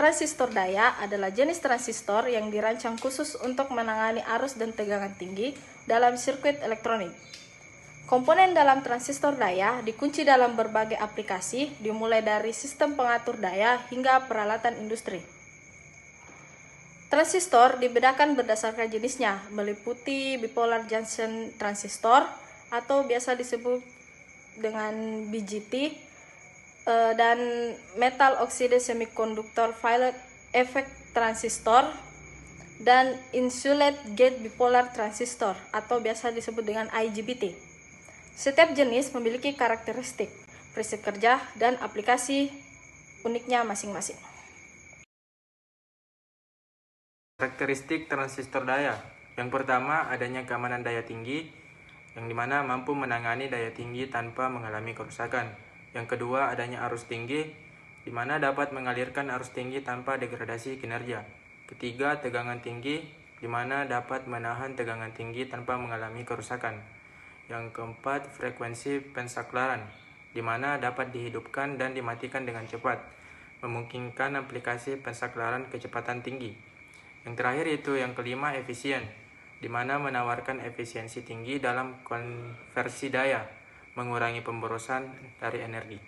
Transistor daya adalah jenis transistor yang dirancang khusus untuk menangani arus dan tegangan tinggi dalam sirkuit elektronik. Komponen dalam transistor daya dikunci dalam berbagai aplikasi, dimulai dari sistem pengatur daya hingga peralatan industri. Transistor dibedakan berdasarkan jenisnya, meliputi bipolar junction transistor atau biasa disebut dengan BJT, dan metal oxide semiconductor violet effect transistor, dan insulated gate bipolar transistor atau biasa disebut dengan IGBT. Setiap jenis memiliki karakteristik, prinsip kerja, dan aplikasi uniknya masing-masing. Karakteristik transistor daya. Yang pertama, adanya keamanan daya tinggi, yang dimana mampu menangani daya tinggi tanpa mengalami kerusakan. Yang kedua, adanya arus tinggi, dimana dapat mengalirkan arus tinggi tanpa degradasi kinerja. Ketiga, tegangan tinggi, dimana dapat menahan tegangan tinggi tanpa mengalami kerusakan. Yang keempat, frekuensi pensaklaran, dimana dapat dihidupkan dan dimatikan dengan cepat, memungkinkan aplikasi pensaklaran kecepatan tinggi. Yang terakhir itu yang kelima, efisien, di mana menawarkan efisiensi tinggi dalam konversi daya, mengurangi pemborosan dari energi.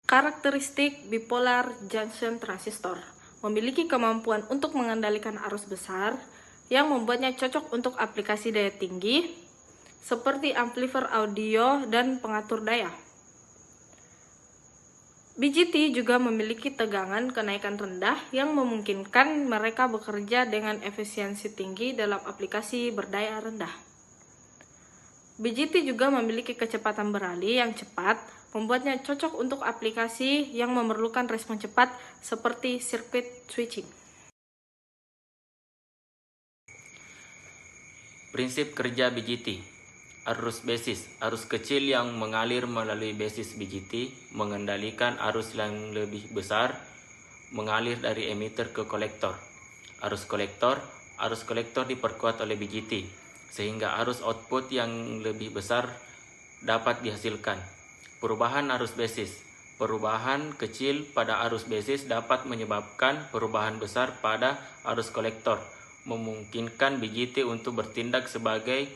Karakteristik bipolar junction transistor memiliki kemampuan untuk mengendalikan arus besar yang membuatnya cocok untuk aplikasi daya tinggi seperti amplifier audio dan pengatur daya. BJT juga memiliki tegangan kenaikan rendah yang memungkinkan mereka bekerja dengan efisiensi tinggi dalam aplikasi berdaya rendah. BJT juga memiliki kecepatan beralih yang cepat, membuatnya cocok untuk aplikasi yang memerlukan respon cepat seperti circuit switching. Prinsip kerja BJT. Arus basis, arus kecil yang mengalir melalui basis BJT mengendalikan arus yang lebih besar mengalir dari emitter ke kolektor. Arus kolektor diperkuat oleh BJT sehingga arus output yang lebih besar dapat dihasilkan. Perubahan arus basis. Perubahan kecil pada arus basis dapat menyebabkan perubahan besar pada arus kolektor, memungkinkan BJT untuk bertindak sebagai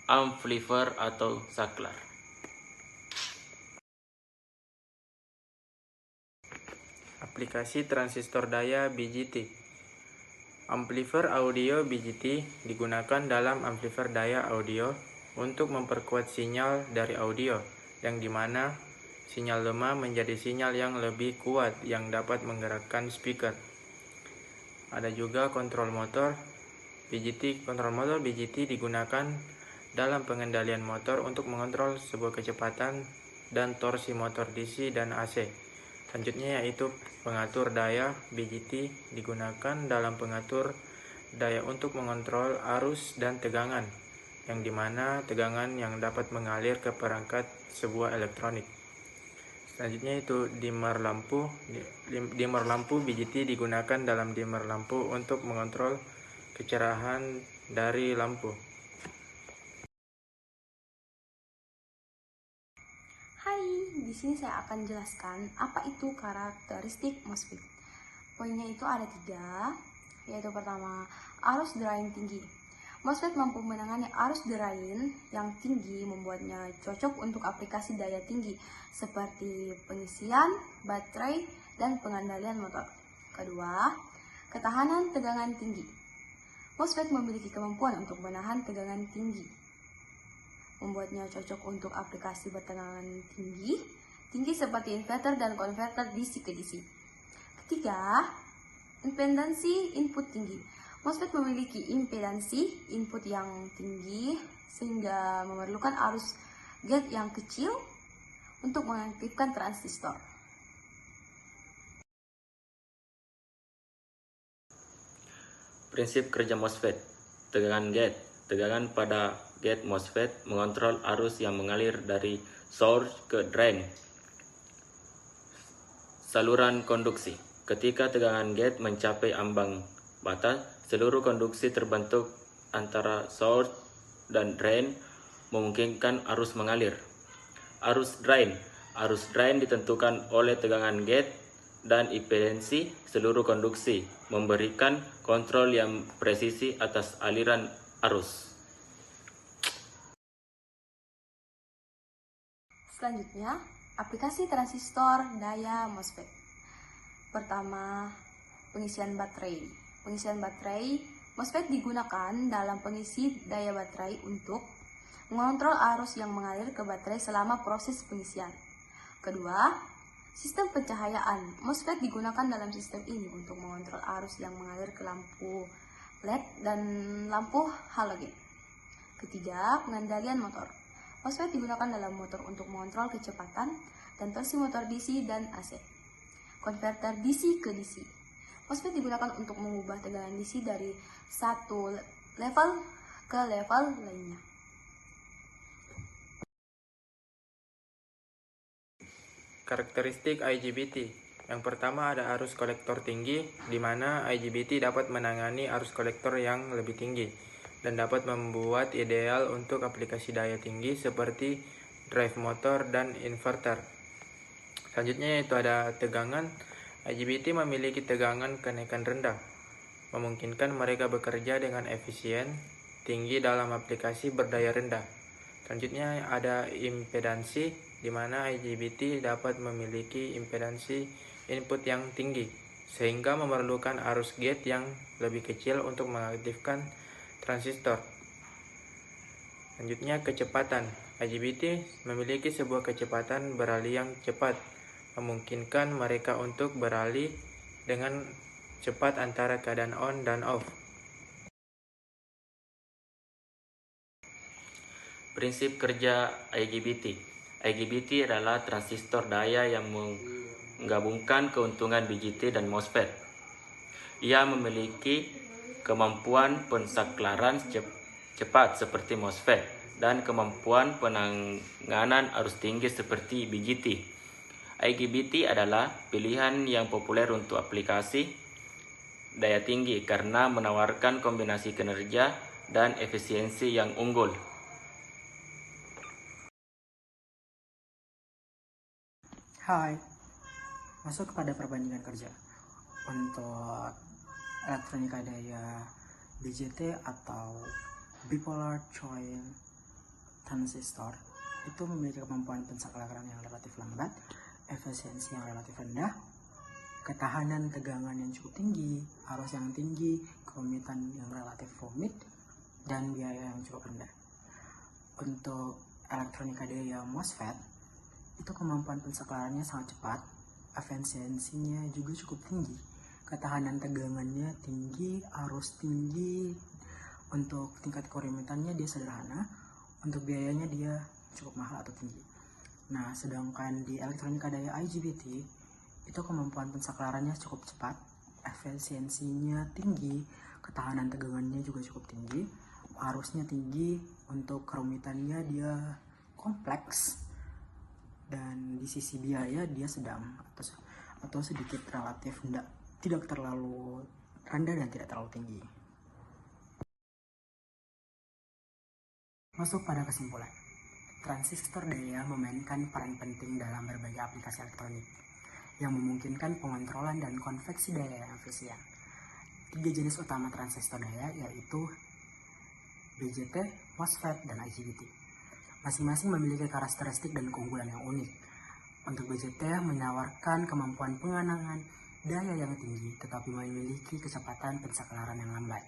amplifier atau saklar. Aplikasi transistor daya BJT. Amplifier audio BJT digunakan dalam amplifier daya audio untuk memperkuat sinyal dari audio, yang dimana sinyal lemah menjadi sinyal yang lebih kuat yang dapat menggerakkan speaker. Ada juga kontrol motor BJT. Kontrol motor BJT digunakan dalam pengendalian motor untuk mengontrol sebuah kecepatan dan torsi motor DC dan AC. Selanjutnya yaitu pengatur daya BJT digunakan dalam pengatur daya untuk mengontrol arus dan tegangan, yang dimana tegangan yang dapat mengalir ke perangkat sebuah elektronik. Selanjutnya itu dimmer lampu. Dimmer lampu BJT digunakan dalam dimmer lampu untuk mengontrol kecerahan dari lampu. Hai, di sini saya akan jelaskan apa itu karakteristik MOSFET. Poinnya itu ada 3, yaitu pertama, arus drain tinggi. MOSFET mampu menangani arus drain yang tinggi, membuatnya cocok untuk aplikasi daya tinggi seperti pengisian, baterai, dan pengendalian motor. Kedua, ketahanan tegangan tinggi. MOSFET memiliki kemampuan untuk menahan tegangan tinggi, membuatnya cocok untuk aplikasi bertegangan tinggi seperti inverter dan konverter DC ke DC. Ketiga, impedansi input tinggi. MOSFET memiliki impedansi input yang tinggi sehingga memerlukan arus gate yang kecil untuk mengaktifkan transistor. Prinsip kerja MOSFET. Tegangan gate. Tegangan pada gate MOSFET mengontrol arus yang mengalir dari source ke drain. Saluran konduksi. Ketika tegangan gate mencapai ambang batas, seluruh konduksi terbentuk antara source dan drain, memungkinkan arus mengalir. Arus drain. Arus drain ditentukan oleh tegangan gate dan impedansi seluruh konduksi, memberikan kontrol yang presisi atas aliran arus. Selanjutnya, aplikasi transistor daya MOSFET. Pertama, pengisian baterai. Pengisian baterai, MOSFET digunakan dalam pengisi daya baterai untuk mengontrol arus yang mengalir ke baterai selama proses pengisian. Kedua, sistem pencahayaan. MOSFET digunakan dalam sistem ini untuk mengontrol arus yang mengalir ke lampu LED dan lampu halogen. Ketiga, pengendalian motor. MOSFET digunakan dalam motor untuk mengontrol kecepatan dan torsi motor DC dan AC. Konverter DC ke DC. MOSFET digunakan untuk mengubah tegangan DC dari satu level ke level lainnya. Karakteristik IGBT. Yang pertama ada arus kolektor tinggi, di mana IGBT dapat menangani arus kolektor yang lebih tinggi dan dapat membuat ideal untuk aplikasi daya tinggi seperti drive motor dan inverter. Selanjutnya yaitu ada tegangan. IGBT memiliki tegangan kenaikan rendah, memungkinkan mereka bekerja dengan efisien tinggi dalam aplikasi berdaya rendah. Selanjutnya ada impedansi, di mana IGBT dapat memiliki impedansi input yang tinggi, sehingga memerlukan arus gate yang lebih kecil untuk mengaktifkan transistor. Selanjutnya kecepatan. IGBT memiliki sebuah kecepatan beralih yang cepat, memungkinkan mereka untuk beralih dengan cepat antara keadaan on dan off. Prinsip kerja IGBT. IGBT adalah transistor daya yang menggabungkan keuntungan BJT dan MOSFET. Ia memiliki kemampuan pensaklaran cepat seperti MOSFET dan kemampuan penanganan arus tinggi seperti BJT. IGBT adalah pilihan yang populer untuk aplikasi daya tinggi karena menawarkan kombinasi kinerja dan efisiensi yang unggul. Hai, masuk kepada perbandingan kerja. Untuk elektronika daya BJT atau bipolar coil transistor itu memiliki kemampuan pensaklaran yang relatif lambat, efisiensi yang relatif rendah, ketahanan tegangan yang cukup tinggi, arus yang tinggi, kerumitan yang relatif rumit, dan biaya yang cukup rendah. Untuk elektronika daya MOSFET itu kemampuan pensaklarannya sangat cepat, efisiensinya juga cukup tinggi, ketahanan tegangannya tinggi, arus tinggi. Untuk tingkat kerumitannya dia sederhana, untuk biayanya dia cukup mahal atau tinggi. Nah, sedangkan di elektronika daya IGBT itu kemampuan pensaklarannya cukup cepat, efisiensinya tinggi, ketahanan tegangannya juga cukup tinggi, arusnya tinggi, untuk kerumitannya dia kompleks, dan di sisi biaya dia sedang atau sedikit relatif tidak terlalu rendah dan tidak terlalu tinggi. Masuk pada kesimpulan, transistor daya memainkan peran penting dalam berbagai aplikasi elektronik yang memungkinkan pengontrolan dan konveksi daya yang efisien. 3 jenis utama transistor daya yaitu BJT, MOSFET, dan IGBT. Masing-masing memiliki karakteristik dan keunggulan yang unik. Untuk BJT menawarkan kemampuan pengenangan daya yang tinggi tetapi memiliki kecepatan pensaklaran yang lambat.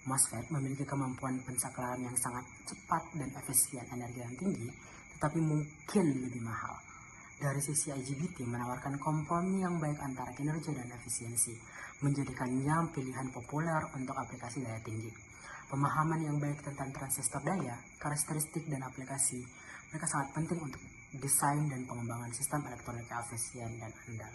MOSFET memiliki kemampuan pensaklaran yang sangat cepat dan efisien energi yang tinggi tetapi mungkin lebih mahal. Dari sisi IGBT menawarkan kompromi yang baik antara kinerja dan efisiensi, menjadikannya pilihan populer untuk aplikasi daya tinggi. Pemahaman yang baik tentang transistor daya, karakteristik dan aplikasi, mereka sangat penting untuk desain dan pengembangan sistem elektronik efisien dan andal.